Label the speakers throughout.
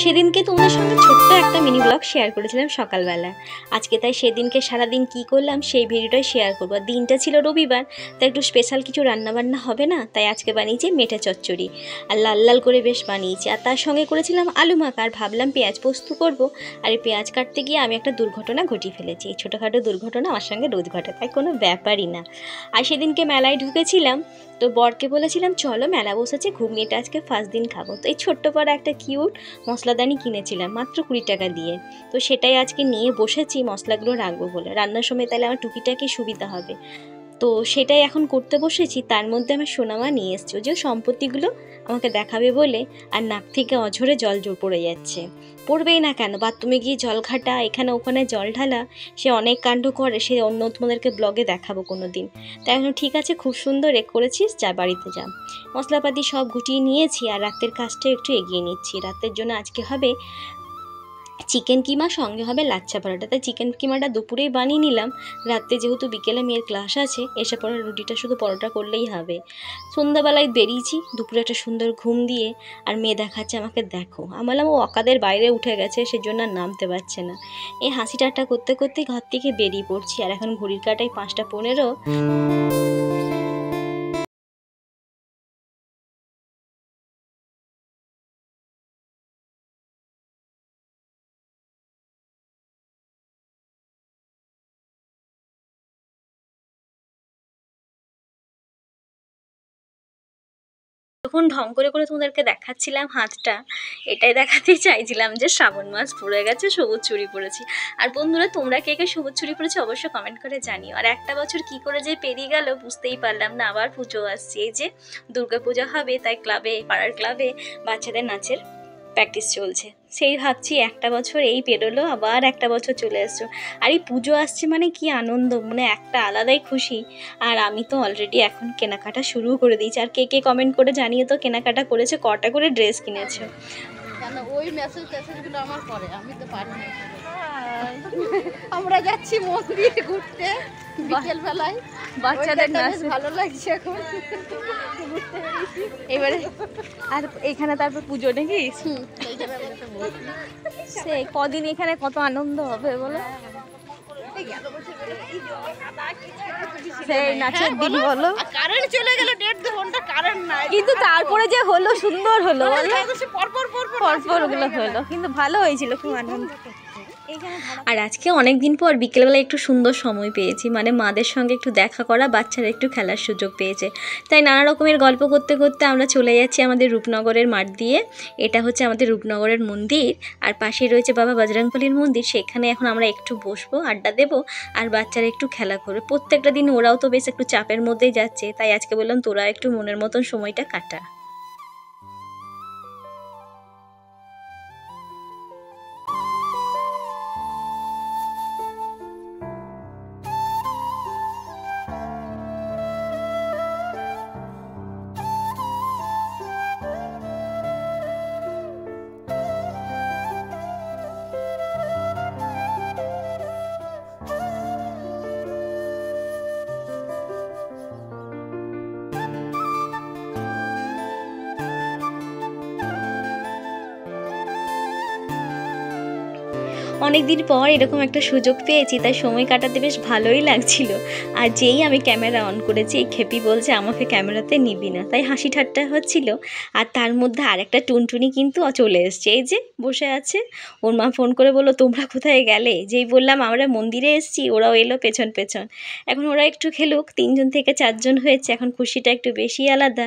Speaker 1: সেদিনকে তোমাদের সঙ্গে ছোট্ট একটা মিনি ব্লগ শেয়ার করেছিলাম সকালবেলা। আজকে তাই সেদিনকে সারাদিন কি করলাম সেই ভিডিওটাই শেয়ার করবো। দিনটা ছিল রবিবার, তাই একটু স্পেশাল কিছু রান্নাবান্না হবে না, তাই আজকে বানিয়েছি মেটে চচ্চড়ি। আর লাল লাল করে বেশ বানিয়েছি, আর তার সঙ্গে করেছিলাম আলু মাখা। আর ভাবলাম পেঁয়াজ পোস্ত করবো। আর এই পেঁয়াজ কাটতে গিয়ে আমি একটা দুর্ঘটনা ঘটিয়ে ফেলেছি। এই ছোটোখাটো দুর্ঘটনা আমার সঙ্গে রোজ ঘটে, তাই কোনো ব্যাপারই না। আর সেদিনকে মেলায় ঢুকেছিলাম, তো বরকে বলেছিলাম চলো মেলা বসেছে, ঘুগনিটা আজকে ফার্স্ট দিন খাবো। তো এই ছোট্ট পাড়া একটা কিউট মশলাদানি কিনেছিলাম মাত্র 20 টাকা দিয়ে। তো সেটাই আজকে নিয়ে বসেছি মশলাগুলো রাখবো বলে, রান্নার সময় তাহলে আমার টুকিটাকি সুবিধা হবে। তো সেটাই এখন করতে বসেছি। তার মধ্যে আমার সোনামা নিয়ে এসছে, যে সম্পত্তিগুলো আমাকে দেখাবে বলে, আর নাক থেকে অঝরে জল পড়ে যাচ্ছে। পড়বেই না কেন, বাথরুমে গিয়ে জল ঘাটা, এখানে ওখানে জল ঢালা, সে অনেক কাণ্ড করে। সে অন্য তোমাদেরকে ব্লগে দেখাবো কোনো দিন। তাই এখন ঠিক আছে, খুব সুন্দর করেছিস, যা বাড়িতে যা। মশলাপাতি সব গুটিয়ে নিয়েছি, আর রাতের কাজটা একটু এগিয়ে নিচ্ছি। রাতের জন্য আজকে হবে চিকেন কিমা, সঙ্গে হবে লাচ্ছা পরোটা। তাই চিকেন কিমাটা দুপুরেই বানিয়ে নিলাম। রাতে যেহেতু বিকেলে মেয়ের ক্লাস আছে, এসে পরে রুটিটা শুধু পরোটা করলেই হবে। সন্ধ্যাবেলায় বেরিয়েছি দুপুরে একটা সুন্দর ঘুম দিয়ে, আর মেয়ে দেখাচ্ছে আমাকে দেখো। আমার ও অকাদের বাইরে উঠে গেছে, সেজন্য আর নামতে পারছে না। এই হাসি ঠাট্টা করতে করতে ঘর থেকে বেরিয়ে পড়ছি। আর এখন ঘড়ির কাঁটায় 5টা 15। তখন ঢং করে করে তোমাদেরকে দেখাচ্ছিলাম হাতটা, এটাই দেখাতেই চাইছিলাম যে শ্রাবণ মাস পড়ে গেছে, সবুজ চুড়ি পরেছি। আর বন্ধুরা, তোমরা কে কে সবুজ চুড়ি পরেছো অবশ্যই কমেন্ট করে জানিও। আর একটা বছর কি করে যে পেরিয়ে গেল বুঝতেই পারলাম না। আবার পুজো আসছে, এই যে দুর্গা পূজা হবে, তাই ক্লাবে, পাড়ার ক্লাবে বাচ্চাদের নাচের প্র্যাকটিস চলছে। সেই ভাবছি একটা বছর এই পেরোলো, আবার একটা বছর চলে আসছো। আর এই পুজো আসছে মানে কি আনন্দ, মানে একটা আলাদাই খুশি। আর আমি তো অলরেডি এখন কেনাকাটা শুরু করে দিয়েছি। আর কে কে কমেন্ট করে জানিয়ে তো কেনাকাটা করেছে, কটা করে ড্রেস কিনেছো।
Speaker 2: কেন ওই মেসেজগুলো আমার পরে, আমি তো পারি না। আমরা যাচ্ছি মন্দিরে ঘুরতে বিকেল বেলায়, বাচ্চাদের নাচ ভালো লাগছে এখন
Speaker 1: এবারে। আর এখানে তারপর পুজো নাকি, সে কদিন এখানে কত আনন্দ হবে বলো। সেই নাচের দিন বলো,
Speaker 2: কারেন্ট চলে গেল 1.5 ঘন্টা কারেন্ট নাই,
Speaker 1: কিন্তু তারপরে যে হলো সুন্দর হলো বলো,
Speaker 2: পরপর
Speaker 1: ওগুলো হলো, কিন্তু ভালো হয়েছিল, খুব আনন্দ। আর আজকে অনেক দিন পর বিকেলবেলা একটু সুন্দর সময় পেয়েছি, মানে মাদের সঙ্গে একটু দেখা করা, বাচ্চারা একটু খেলার সুযোগ পেয়েছে। তাই নানা রকমের গল্প করতে করতে আমরা চলে যাচ্ছি আমাদের রূপনগরের মাঠ দিয়ে। এটা হচ্ছে আমাদের রূপনগরের মন্দির, আর পাশে রয়েছে বাবা বজরংবলীর মন্দির। সেখানে এখন আমরা একটু বসবো, আড্ডা দেবো, আর বাচ্চারা একটু খেলা করবে। প্রত্যেকটা দিন ওরাও তো বেশ একটু চাপের মধ্যেই যাচ্ছে, তাই আজকে বললাম তোরা একটু মনের মতন সময়টা কাটা। অনেক দিন পর এরকম একটা সুযোগ পেয়েছি, তাই সময় কাটাতে বেশ ভালোই লাগছিল। আর যেই আমি ক্যামেরা অন করেছি, এই খেপি বলছে আমাকে ক্যামেরাতে নিবি না, তাই হাসি ঠাট্টা হচ্ছিল। আর তার মধ্যে আরেকটা টুনটুনি কিন্তু চলে এসছে, এই যে বসে আছে। ওর মা ফোন করে বললো তোমরা কোথায় গেলে। যেই বললাম আমরা মন্দিরে এসেছি, ওরাও এলো পেছন পেছন। এখন ওরা একটু খেলুক, 3জন থেকে 4জন হয়েছে, এখন খুশিটা একটু বেশি আলাদা।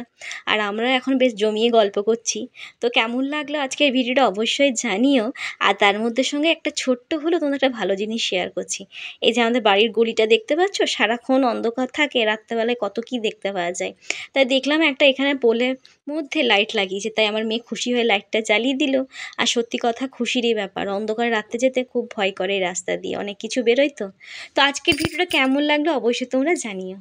Speaker 1: আর আমরা এখন বেশ জমিয়ে গল্প করছি। তো কেমন লাগলো আজকের ভিডিওটা অবশ্যই জানিও। আর তার মধ্যে সঙ্গে একটা ছোট্ট হলো তোমাদের একটা ভালো জিনিস শেয়ার করছি। এই যে আমাদের বাড়ির গলিটা দেখতে পাচ্ছ, সারাক্ষণ অন্ধকার থাকে, রাত্রেবেলায় কত কি দেখতে পাওয়া যায়। তাই দেখলাম একটা এখানে পোলের মধ্যে লাইট লাগিয়েছে, তাই আমার মেয়ে খুশি হয়ে লাইটটা জ্বালিয়ে দিল। আর সত্যি কথা খুশিরই ব্যাপার, অন্ধকারে রাত্রে যেতে খুব ভয় করে এই রাস্তা দিয়ে, অনেক কিছু বেরোয়। তো আজকের ভিডিওটা কেমন লাগলো অবশ্যই তোমরা জানিও।